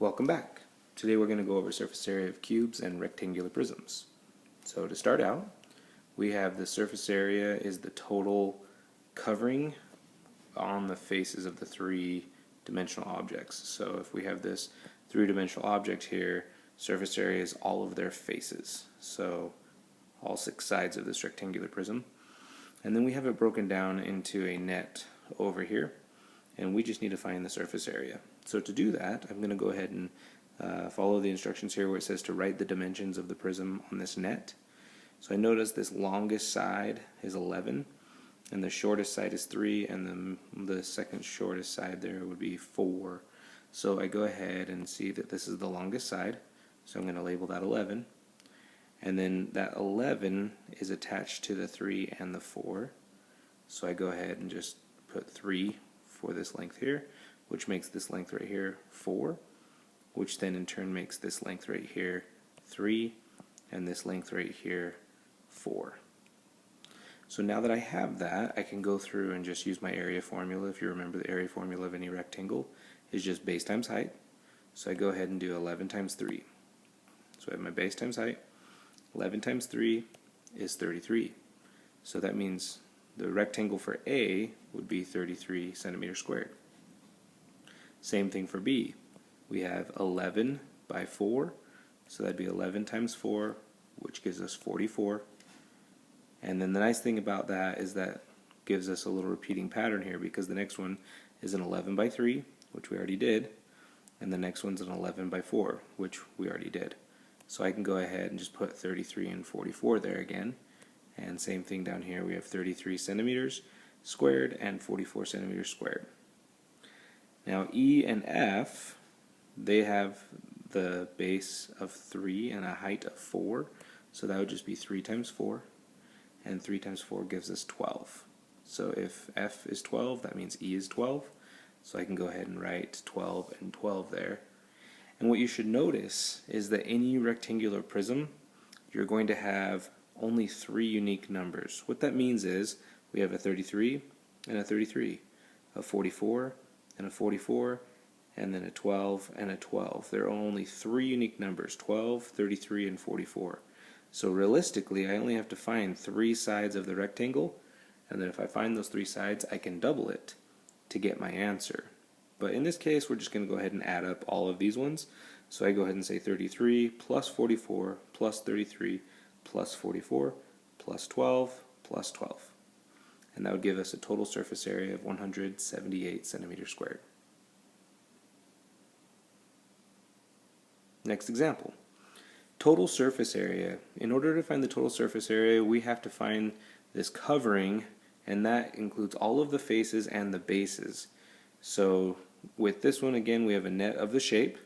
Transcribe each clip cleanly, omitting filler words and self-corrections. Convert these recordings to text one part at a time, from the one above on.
Welcome back. Today we're going to go over surface area of cubes and rectangular prisms. So to start out, we have the surface area is the total covering on the faces of the three-dimensional objects. So if we have this three-dimensional object here, surface area is all of their faces. So all 6 sides of this rectangular prism. And then we have it broken down into a net over here, and we just need to find the surface area. So to do that, I'm going to go ahead and follow the instructions here where it says to write the dimensions of the prism on this net. So I notice this longest side is 11, and the shortest side is 3, and then the second shortest side there would be 4. So I go ahead and see that this is the longest side, so I'm going to label that 11. And then that 11 is attached to the 3 and the 4. So I go ahead and just put 3 for this length here, which makes this length right here 4, which then in turn makes this length right here 3, and this length right here 4. So now that I have that, I can go through and just use my area formula. If you remember, the area formula of any rectangle is just base times height. So I go ahead and do 11 times 3. So I have my base times height. 11 times 3 is 33. So that means the rectangle for A would be 33 centimeters squared. Same thing for B. We have 11 by 4, so that'd be 11 times 4, which gives us 44. And then the nice thing about that is that gives us a little repeating pattern here, because the next one is an 11 by 3, which we already did, and the next one's an 11 by 4, which we already did. So I can go ahead and just put 33 and 44 there again. And same thing down here, we have 33 centimeters squared and 44 centimeters squared. Now E and F, they have the base of 3 and a height of 4. So that would just be 3 times 4. And 3 times 4 gives us 12. So if F is 12, that means E is 12. So I can go ahead and write 12 and 12 there. And what you should notice is that any rectangular prism, you're going to have only 3 unique numbers. What that means is we have a 33 and a 33, a 44 and a 44, and then a 12 and a 12. There are only 3 unique numbers, 12, 33, and 44. So realistically, I only have to find 3 sides of the rectangle, and then if I find those 3 sides, I can double it to get my answer. But in this case, we're just going to go ahead and add up all of these ones. So I go ahead and say 33 plus 44 plus 33 plus 44 plus 12 plus 12. And that would give us a total surface area of 178 centimeters squared. Next example. Total surface area. In order to find the total surface area, we have to find this covering, and that includes all of the faces and the bases. So with this one, again, we have a net of the shape,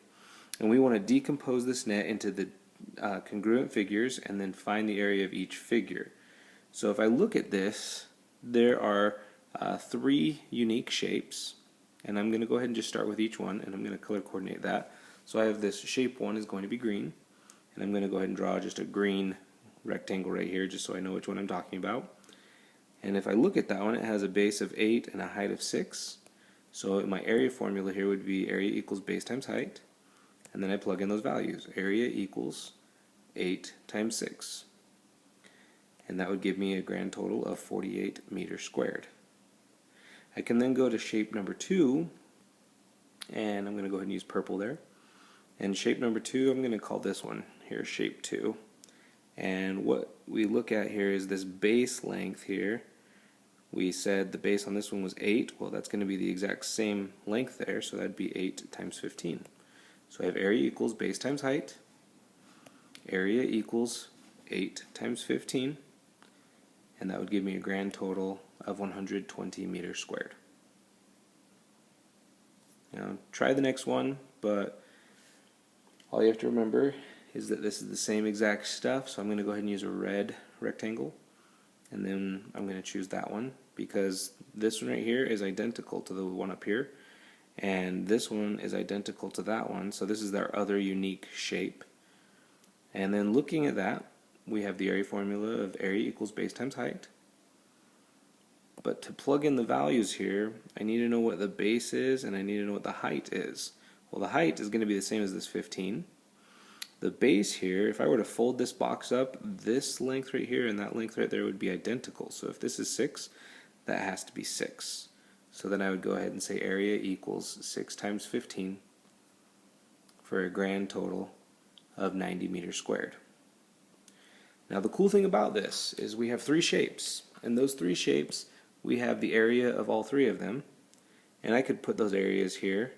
and we want to decompose this net into the congruent figures and then find the area of each figure. So if I look at this, there are 3 unique shapes, and I'm going to go ahead and just start with each one, and I'm going to color coordinate that. So I have this shape 1 is going to be green, and I'm going to go ahead and draw just a green rectangle right here just so I know which one I'm talking about. And if I look at that one, it has a base of 8 and a height of 6. So my area formula here would be area equals base times height, and then I plug in those values. Area equals 8 times 6. And that would give me a grand total of 48 meters squared. I can then go to shape number 2, and I'm going to go ahead and use purple there. And shape number 2, I'm going to call this one here shape 2. And what we look at here is this base length here. We said the base on this one was 8. Well, that's going to be the exact same length there, so that'd be 8 times 15. So I have area equals base times height. Area equals 8 times 15. And that would give me a grand total of 120 meters squared. Now, try the next one, but all you have to remember is that this is the same exact stuff, so I'm going to go ahead and use a red rectangle, and then I'm going to choose that one because this one right here is identical to the one up here, and this one is identical to that one, so this is our other unique shape. And then looking at that, we have the area formula of area equals base times height. But to plug in the values here, I need to know what the base is and I need to know what the height is. Well, the height is going to be the same as this 15. The base here, if I were to fold this box up, this length right here and that length right there would be identical. So if this is 6, that has to be 6. So then I would go ahead and say area equals 6 times 15 for a grand total of 90 meters squared. Now the cool thing about this is we have 3 shapes, and those 3 shapes, we have the area of all 3 of them, and I could put those areas here.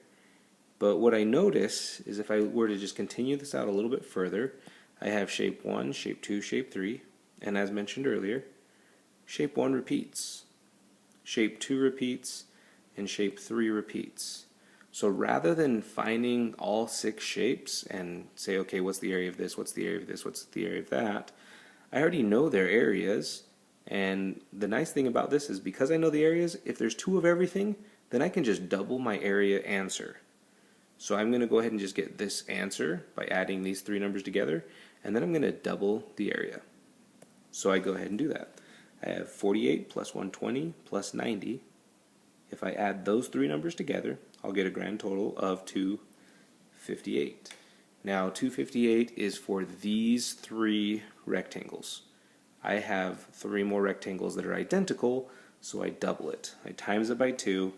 But what I notice is if I were to just continue this out a little bit further, I have shape 1, shape 2, shape 3, and as mentioned earlier, shape 1 repeats, shape 2 repeats, and shape 3 repeats. So rather than finding all 6 shapes and say, okay, what's the area of this, what's the area of this, what's the area of that, I already know their areas, and the nice thing about this is because I know the areas, if there's 2 of everything, then I can just double my area answer. So I'm going to go ahead and just get this answer by adding these 3 numbers together, and then I'm going to double the area. So I go ahead and do that. I have 48 plus 120 plus 90. If I add those 3 numbers together, I'll get a grand total of 258. Now 258 is for these 3 rectangles. I have 3 more rectangles that are identical, so I double it. I times it by 2,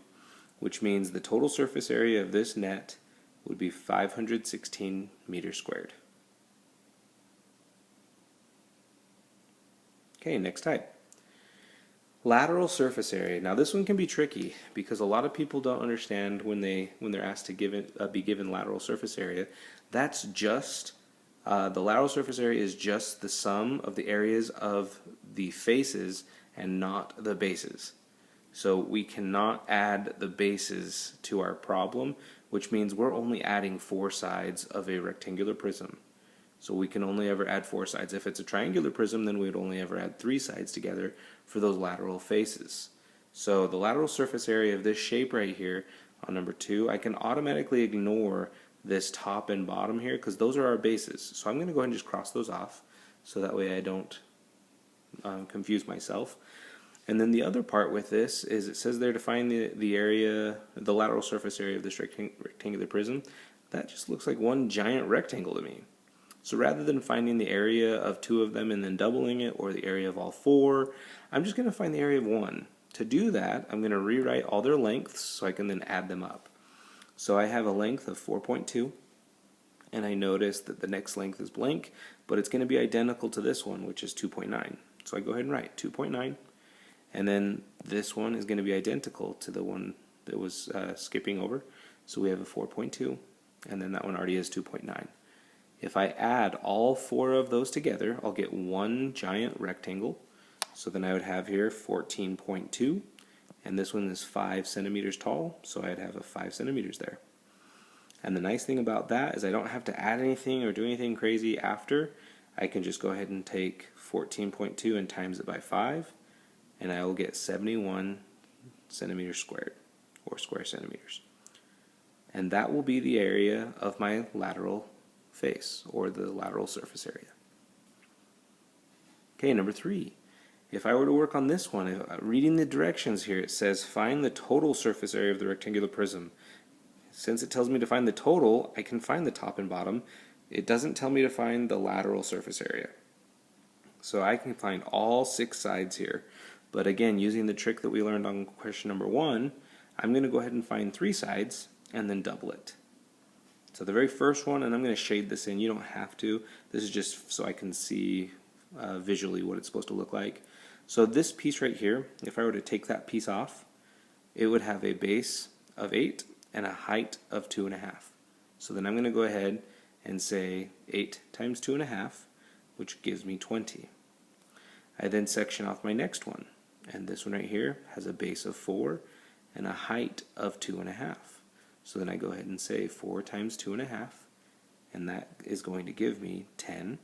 which means the total surface area of this net would be 516 meters squared. Okay, next type. Lateral surface area. Now this one can be tricky because a lot of people don't understand when they're asked to be given lateral surface area. That's just the lateral surface area is just the sum of the areas of the faces and not the bases. So we cannot add the bases to our problem, which means we're only adding 4 sides of a rectangular prism. So we can only ever add 4 sides. If it's a triangular prism, then we would only ever add 3 sides together for those lateral faces. So the lateral surface area of this shape right here on number 2, I can automatically ignore this top and bottom here because those are our bases. So I'm going to go ahead and just cross those off so that way I don't confuse myself. And then the other part with this is it says there to find the area, the lateral surface area of this rectangular prism. That just looks like one giant rectangle to me. So rather than finding the area of 2 of them and then doubling it, or the area of all 4, I'm just going to find the area of 1. To do that, I'm going to rewrite all their lengths so I can then add them up. So I have a length of 4.2, and I notice that the next length is blank, but it's going to be identical to this one, which is 2.9. So I go ahead and write 2.9. And then this one is going to be identical to the one that was skipping over. So we have a 4.2, and then that one already is 2.9. If I add all 4 of those together, I'll get one giant rectangle. So then I would have here 14.2, and this one is 5 centimeters tall, so I'd have a 5 centimeters there. And the nice thing about that is I don't have to add anything or do anything crazy after. I can just go ahead and take 14.2 and times it by 5, and I will get 71 centimeters squared, or square centimeters. And that will be the area of my lateral face, or the lateral surface area. Okay, number 3. If I were to work on this one, reading the directions here, it says find the total surface area of the rectangular prism. Since it tells me to find the total, I can find the top and bottom. It doesn't tell me to find the lateral surface area. So I can find all 6 sides here. But again, using the trick that we learned on question number 1, I'm going to go ahead and find 3 sides and then double it. So the very first one, and I'm going to shade this in, you don't have to. This is just so I can see visually what it's supposed to look like. So this piece right here, if I were to take that piece off, it would have a base of 8 and a height of 2.5. So then I'm going to go ahead and say 8 times 2.5, which gives me 20. I then section off my next one, and this one right here has a base of 4 and a height of 2.5. So then I go ahead and say 4 times 2.5, and that is going to give me 10.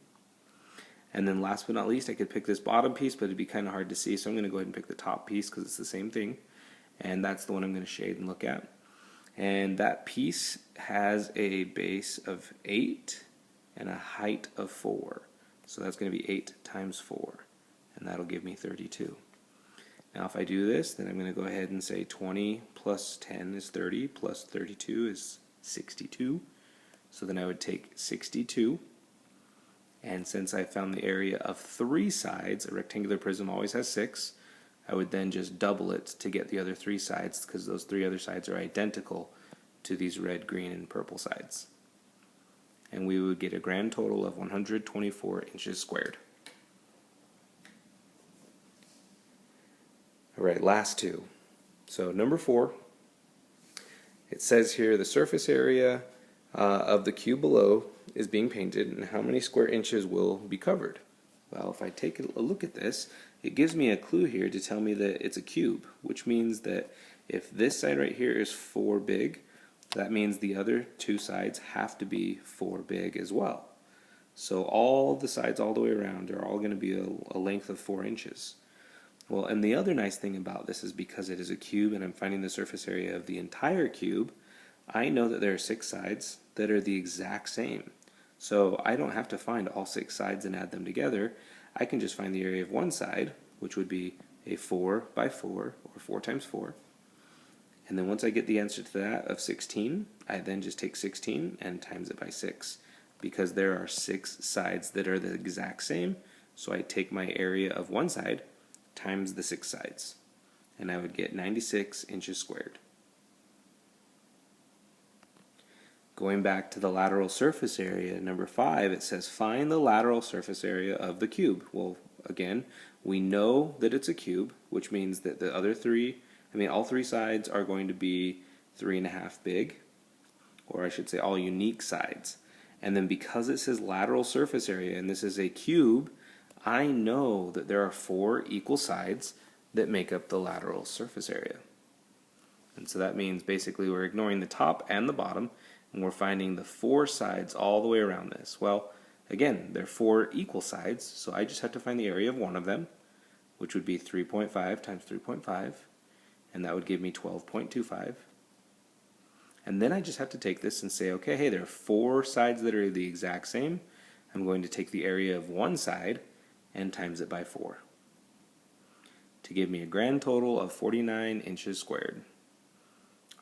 And then last but not least, I could pick this bottom piece, but it'd be kind of hard to see, so I'm going to go ahead and pick the top piece because it's the same thing. And that's the one I'm going to shade and look at. And that piece has a base of 8 and a height of 4. So that's going to be 8 times 4, and that'll give me 32. Now if I do this, then I'm going to go ahead and say 20 plus 10 is 30, plus 32 is 62. So then I would take 62, and since I found the area of 3 sides, a rectangular prism always has 6, I would then just double it to get the other 3 sides, because those 3 other sides are identical to these red, green, and purple sides. And we would get a grand total of 124 inches squared. Alright, last two. So number 4, it says here the surface area of the cube below is being painted, and how many square inches will be covered? Well, if I take a look at this, it gives me a clue here to tell me that it's a cube, which means that if this side right here is 4 big, that means the other 2 sides have to be 4 big as well. So all the sides all the way around are all going to be a length of 4 inches. Well, and the other nice thing about this is because it is a cube and I'm finding the surface area of the entire cube, I know that there are 6 sides that are the exact same. So I don't have to find all 6 sides and add them together. I can just find the area of one side, which would be a 4 by 4, or 4 times 4. And then once I get the answer to that of 16, I then just take 16 and times it by 6. Because there are 6 sides that are the exact same, so I take my area of one side times the 6 sides. And I would get 96 inches squared. Going back to the lateral surface area, number 5, it says find the lateral surface area of the cube. Well, again, we know that it's a cube, which means that the other 3, all 3 sides are going to be 3.5 big, or I should say all unique sides. And then because it says lateral surface area, and this is a cube, I know that there are 4 equal sides that make up the lateral surface area. And so that means basically we're ignoring the top and the bottom, and we're finding the 4 sides all the way around this. Well, again, they're 4 equal sides, so I just have to find the area of one of them, which would be 3.5 times 3.5, and that would give me 12.25. And then I just have to take this and say, okay, hey, there are 4 sides that are the exact same. I'm going to take the area of one side and times it by 4 to give me a grand total of 49 inches squared.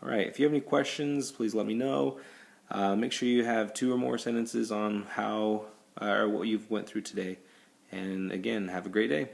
Alright, if you have any questions, please let me know. Make sure you have 2 or more sentences on how or what you've went through today. And again, have a great day.